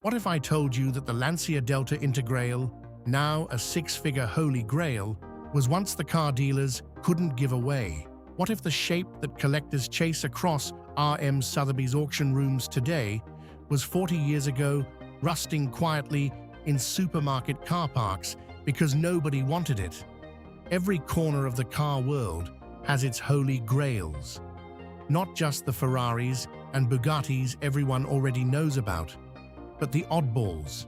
What if I told you that the Lancia Delta Integrale, now a six-figure holy grail, was once the car dealers couldn't give away? What if the shape that collectors chase across R.M. Sotheby's auction rooms today was 40 years ago rusting quietly in supermarket car parks because nobody wanted it? Every corner of the car world has its holy grails. Not just the Ferraris and Bugattis everyone already knows about, but the oddballs,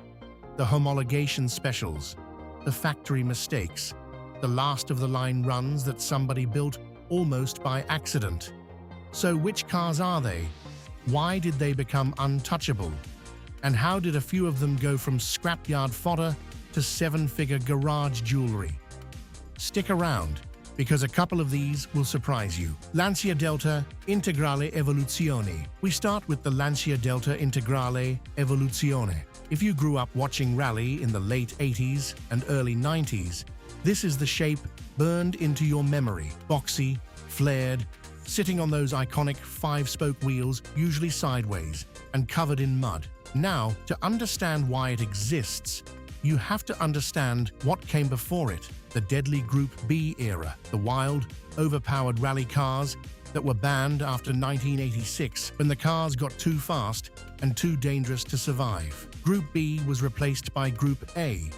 the homologation specials, the factory mistakes, the last-of-the-line runs that somebody built almost by accident. So which cars are they? Why did they become untouchable? And how did a few of them go from scrapyard fodder to seven-figure garage jewelry? Stick around, because a couple of these will surprise you. Lancia Delta Integrale Evoluzione. We start with the Lancia Delta Integrale Evoluzione. If you grew up watching rally in the late 80s and early 90s, this is the shape burned into your memory. Boxy, flared, sitting on those iconic five-spoke wheels, usually sideways, and covered in mud. Now, to understand why it exists, you have to understand what came before it. The deadly Group B era, the wild, overpowered rally cars that were banned after 1986 when the cars got too fast and too dangerous to survive. Group B was replaced by Group A,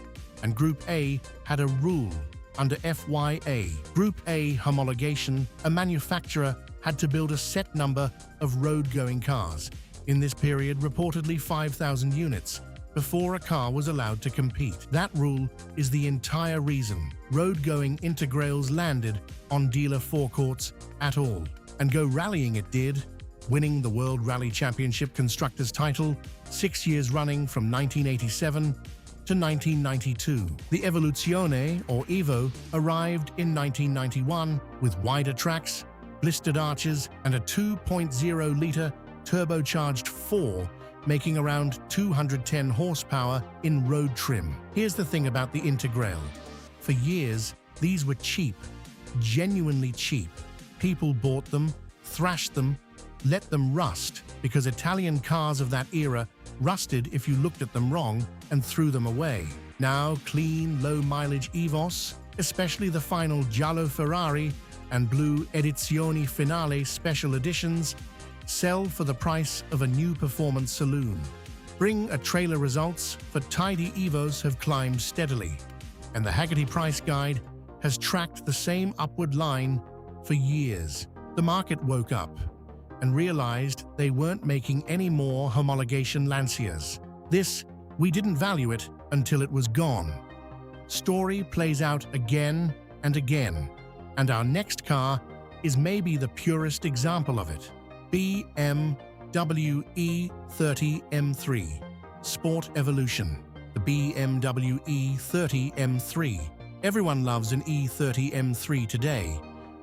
and Group A had a rule under FYA. Group A homologation, a manufacturer had to build a set number of road-going cars, in this period reportedly 5,000 units, before a car was allowed to compete. That rule is the entire reason road-going Integrales landed on dealer forecourts at all. And go rallying it did, winning the World Rally Championship Constructors title 6 years running from 1987 to 1992. The Evoluzione, or Evo, arrived in 1991 with wider tracks, blistered arches, and a 2.0-liter turbocharged 4, making around 210 horsepower in road trim. Here's the thing about the Integrale. For years, these were cheap, genuinely cheap. People bought them, thrashed them, let them rust, because Italian cars of that era rusted if you looked at them wrong and threw them away. Now, clean, low-mileage Evos, especially the final Giallo Ferrari and blue Edizioni Finale special editions, sell for the price of a new performance saloon. Bring a trailer results for tidy Evos have climbed steadily, and the Haggerty Price Guide has tracked the same upward line for years. The market woke up and realized they weren't making any more homologation Lancias. We didn't value it until it was gone. Story plays out again and again, and our next car is maybe the purest example of it. BMW E30 M3 Sport Evolution. The BMW E30 M3. Everyone loves an E30 M3 today,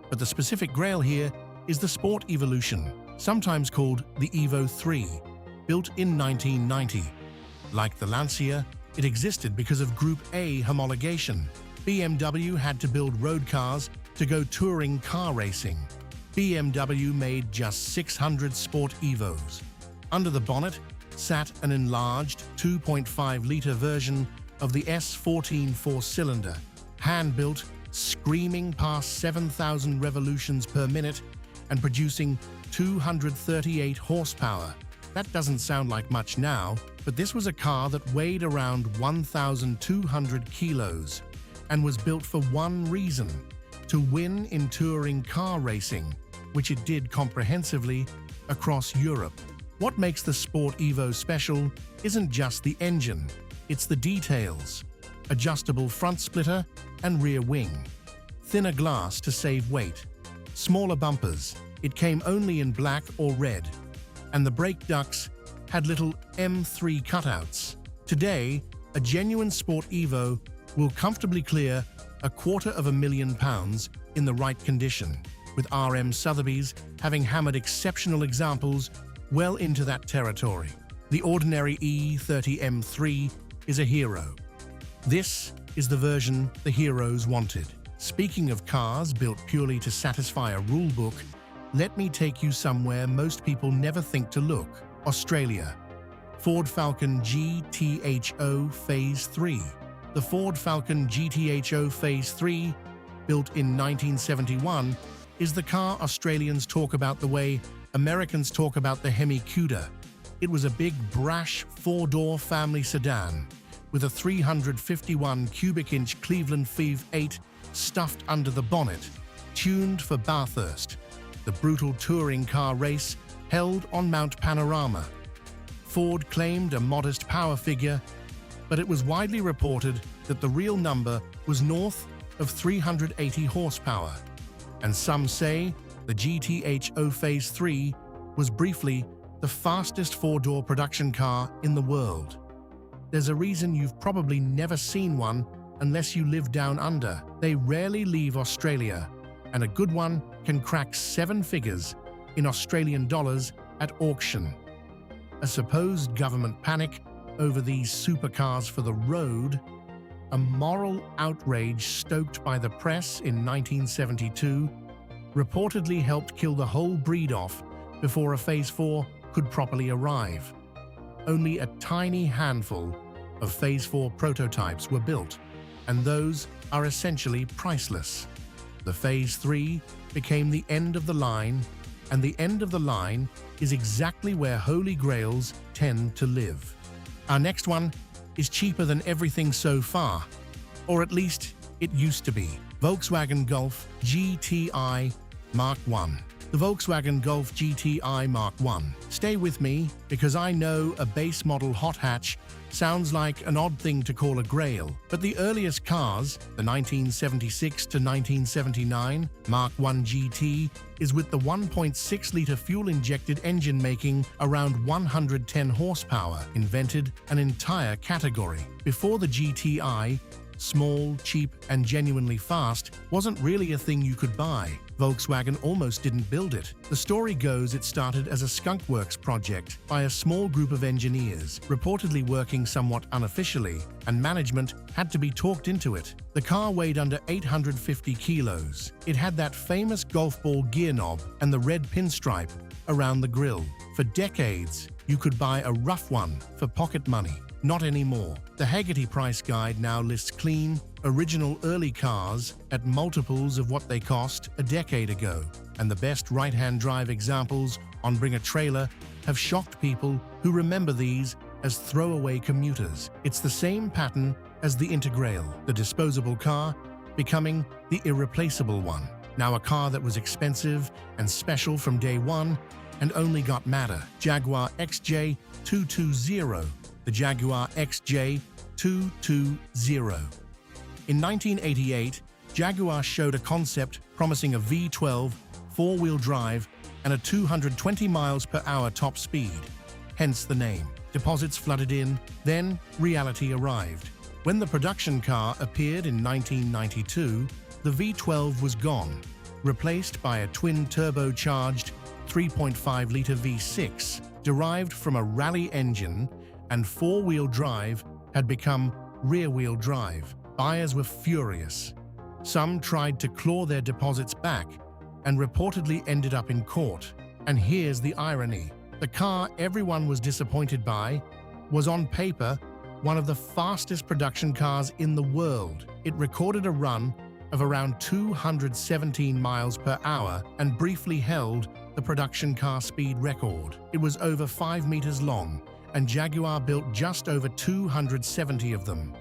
but the specific grail here is the Sport Evolution, sometimes called the Evo 3, built in 1990. Like the Lancia, it existed because of Group A homologation. BMW had to build road cars to go touring car racing. BMW made just 600 Sport Evos. Under the bonnet sat an enlarged 2.5-liter version of the S14 four-cylinder, hand-built, screaming past 7,000 revolutions per minute and producing 238 horsepower. That doesn't sound like much now, but this was a car that weighed around 1,200 kilos and was built for one reason: to win in touring car racing, which it did comprehensively across Europe. What makes the Sport Evo special isn't just the engine, it's the details. Adjustable front splitter and rear wing. Thinner glass to save weight. Smaller bumpers. It came only in black or red. And the brake ducts had little M3 cutouts. Today, a genuine Sport Evo will comfortably clear £250,000 in the right condition, with R.M. Sotheby's having hammered exceptional examples well into that territory. The ordinary E30 M3 is a hero. This is the version the heroes wanted. Speaking of cars built purely to satisfy a rulebook, let me take you somewhere most people never think to look: Australia. Ford Falcon GTHO Phase 3. The Ford Falcon GTHO Phase 3, built in 1971, is the car Australians talk about the way Americans talk about the Hemi Cuda. It was a big, brash, four-door family sedan with a 351 cubic inch Cleveland Phoebe 8 stuffed under the bonnet, tuned for Bathurst, the brutal touring car race held on Mount Panorama. Ford claimed a modest power figure, but it was widely reported that the real number was north of 380 horsepower. And some say the GTHO Phase 3 was briefly the fastest four-door production car in the world. There's a reason you've probably never seen one unless you live down under. They rarely leave Australia, and a good one can crack 7 figures in Australian dollars at auction. A supposed government panic over these supercars for the road, a moral outrage stoked by the press in 1972, reportedly helped kill the whole breed off before a Phase 4 could properly arrive. Only a tiny handful of Phase 4 prototypes were built, and those are essentially priceless. The Phase 3 became the end of the line, and the end of the line is exactly where holy grails tend to live. Our next one is cheaper than everything so far, or at least it used to be. Volkswagen Golf GTI Mark I. The Volkswagen Golf GTI Mark I. Stay with me, because I know a base model hot hatch sounds like an odd thing to call a grail, but the earliest cars, the 1976 to 1979 Mark I GT, is with the 1.6-liter fuel-injected engine making around 110 horsepower, invented an entire category. Before the GTI, small, cheap, and genuinely fast wasn't really a thing you could buy. Volkswagen almost didn't build it. The story goes it started as a skunkworks project by a small group of engineers, reportedly working somewhat unofficially, and management had to be talked into it. The car weighed under 850 kilos. It had that famous golf ball gear knob and the red pinstripe around the grille. For decades, you could buy a rough one for pocket money. Not anymore. The Hagerty price guide now lists clean, original early cars at multiples of what they cost a decade ago, and the best right-hand drive examples on Bring a Trailer have shocked people who remember these as throwaway commuters. It's the same pattern as the Integrale, the disposable car becoming the irreplaceable one. Now a car that was expensive and special from day one and only got madder. Jaguar XJ220. The Jaguar XJ220. In 1988, Jaguar showed a concept promising a V12, four-wheel drive, and a 220 miles per hour top speed, hence the name. Deposits flooded in, then reality arrived. When the production car appeared in 1992, the V12 was gone, replaced by a twin-turbocharged 3.5-liter V6, derived from a rally engine, and four-wheel drive had become rear-wheel drive. Buyers were furious. Some tried to claw their deposits back and reportedly ended up in court. And here's the irony. The car everyone was disappointed by was on paper one of the fastest production cars in the world. It recorded a run of around 217 miles per hour and briefly held the production car speed record. It was over 5 meters long, and Jaguar built just over 270 of them.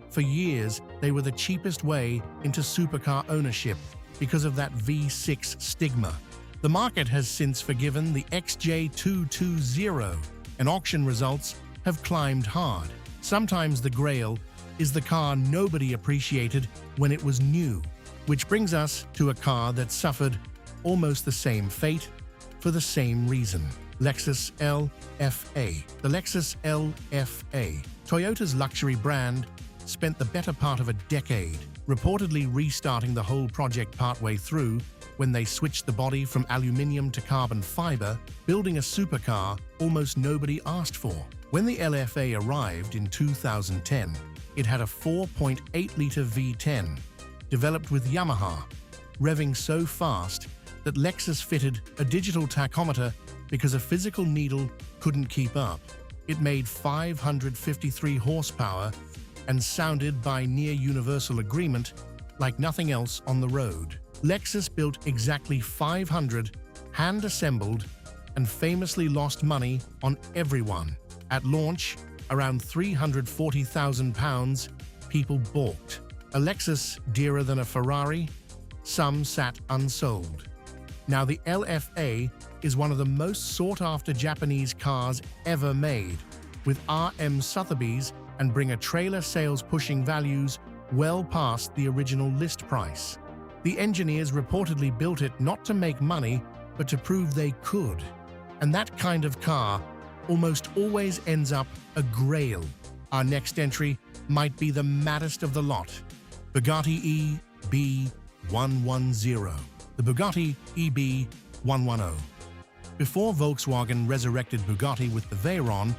For years, they were the cheapest way into supercar ownership because of that V6 stigma. The market has since forgiven the XJ220, and auction results have climbed hard. Sometimes the grail is the car nobody appreciated when it was new, which brings us to a car that suffered almost the same fate for the same reason. Lexus LFA. The Lexus LFA, Toyota's luxury brand, spent the better part of a decade reportedly restarting the whole project partway through when they switched the body from aluminium to carbon fiber, building a supercar almost nobody asked for. When the LFA arrived in 2010, it had a 4.8-liter V10, developed with Yamaha, revving so fast that Lexus fitted a digital tachometer because a physical needle couldn't keep up. It made 553 horsepower and sounded, by near universal agreement, like nothing else on the road. Lexus built exactly 500, hand-assembled, and famously lost money on everyone. At launch, around £340,000, people balked. A Lexus dearer than a Ferrari? Some sat unsold. Now the LFA is one of the most sought-after Japanese cars ever made, with RM Sotheby's and bring a trailer sales pushing values well past the original list price. The engineers reportedly built it not to make money, but to prove they could. And that kind of car almost always ends up a grail. Our next entry might be the maddest of the lot. Bugatti EB110. The Bugatti EB110. Before Volkswagen resurrected Bugatti with the Veyron,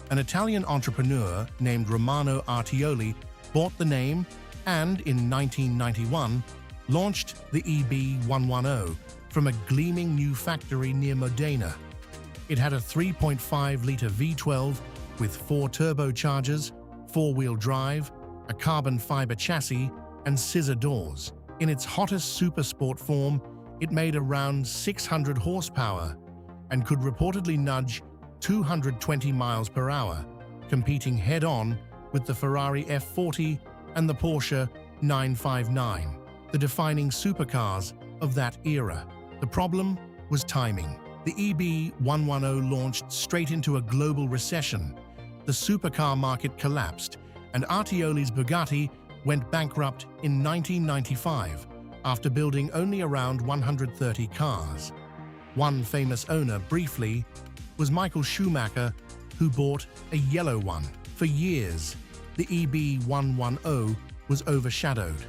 an Italian entrepreneur named Romano Artioli bought the name and, in 1991, launched the EB110 from a gleaming new factory near Modena. It had a 3.5-litre V12 with 4 turbochargers, 4-wheel drive, a carbon fiber chassis, and scissor doors. In its hottest supersport form, it made around 600 horsepower and could reportedly nudge 220 miles per hour, competing head-on with the Ferrari F40 and the Porsche 959, the defining supercars of that era. The problem was timing. The EB110 launched straight into a global recession. The supercar market collapsed, and Artioli's Bugatti went bankrupt in 1995 after building only around 130 cars. One famous owner, briefly, was Michael Schumacher, who bought a yellow one. For years, the EB110 was overshadowed,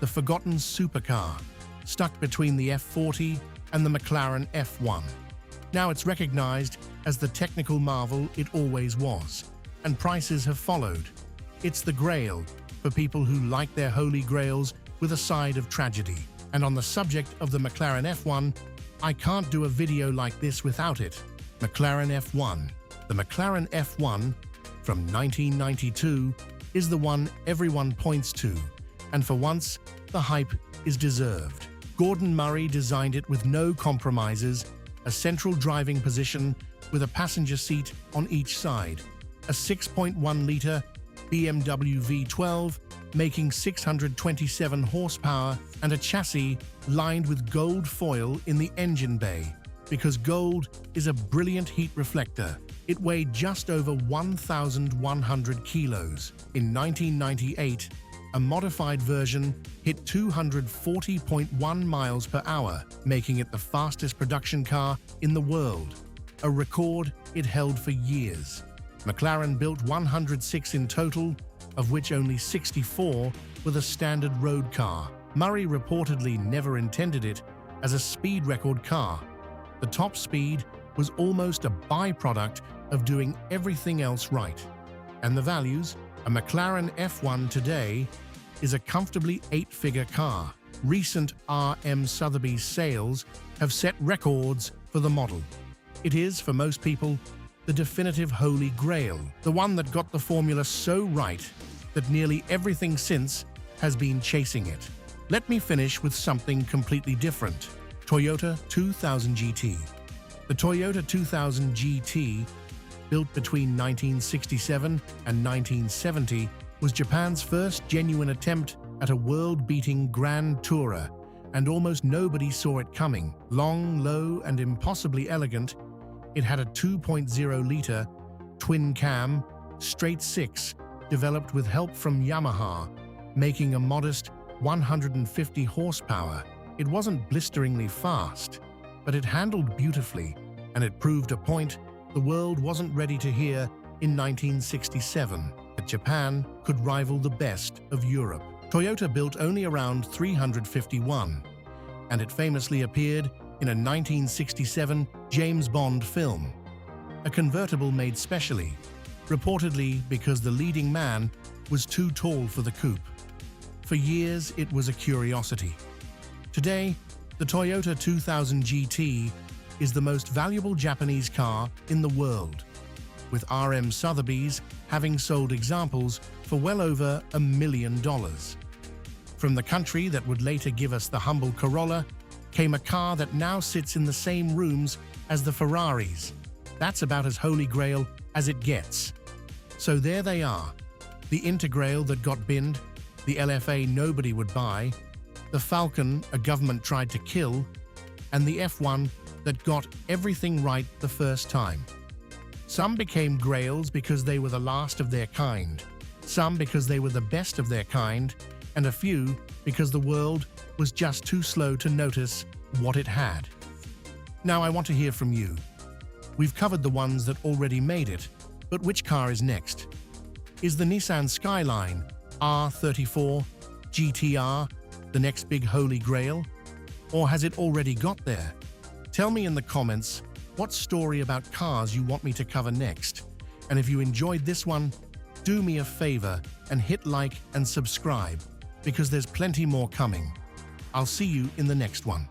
the forgotten supercar, stuck between the F40 and the McLaren F1. Now it's recognized as the technical marvel it always was, and prices have followed. It's the grail for people who like their holy grails with a side of tragedy. And on the subject of the McLaren F1, I can't do a video like this without it. McLaren F1. The McLaren F1 from 1992 is the one everyone points to, and for once, the hype is deserved. Gordon Murray designed it with no compromises, a central driving position with a passenger seat on each side, a 6.1-litre BMW V12 making 627 horsepower, and a chassis lined with gold foil in the engine bay, because gold is a brilliant heat reflector. It weighed just over 1,100 kilos. In 1998, a modified version hit 240.1 miles per hour, making it the fastest production car in the world, a record it held for years. McLaren built 106 in total, of which only 64 were the standard road car. Murray reportedly never intended it as a speed record car. The top speed was almost a byproduct of doing everything else right. And the values? A McLaren F1 today is a comfortably 8-figure car. Recent RM Sotheby's sales have set records for the model. It is, for most people, the definitive holy grail, the one that got the formula so right that nearly everything since has been chasing it. Let me finish with something completely different. Toyota 2000 GT. The Toyota 2000 GT, built between 1967 and 1970, was Japan's first genuine attempt at a world-beating grand tourer, and almost nobody saw it coming. Long, low, and impossibly elegant, it had a 2.0-litre twin-cam straight six developed with help from Yamaha, making a modest 150 horsepower. It wasn't blisteringly fast, but it handled beautifully, and it proved a point the world wasn't ready to hear in 1967, that Japan could rival the best of Europe. Toyota built only around 351, and it famously appeared in a 1967 James Bond film, a convertible made specially, reportedly because the leading man was too tall for the coupe. For years, it was a curiosity. Today, the Toyota 2000 GT is the most valuable Japanese car in the world. with RM Sotheby's having sold examples for well over $1 million. From the country that would later give us the humble Corolla came a car that now sits in the same rooms as the Ferraris. That's about as holy grail as it gets. So there they are. The Integrale that got binned, the LFA nobody would buy, the Falcon a government tried to kill, and the F1 that got everything right the first time. Some became grails because they were the last of their kind, some because they were the best of their kind, and a few because the world was just too slow to notice what it had. Now I want to hear from you. We've covered the ones that already made it, but which car is next? Is the Nissan Skyline R34 GTR the next big holy grail? Or has it already got there? Tell me in the comments what story about cars you want me to cover next. And if you enjoyed this one, do me a favor and hit like and subscribe, because there's plenty more coming. I'll see you in the next one.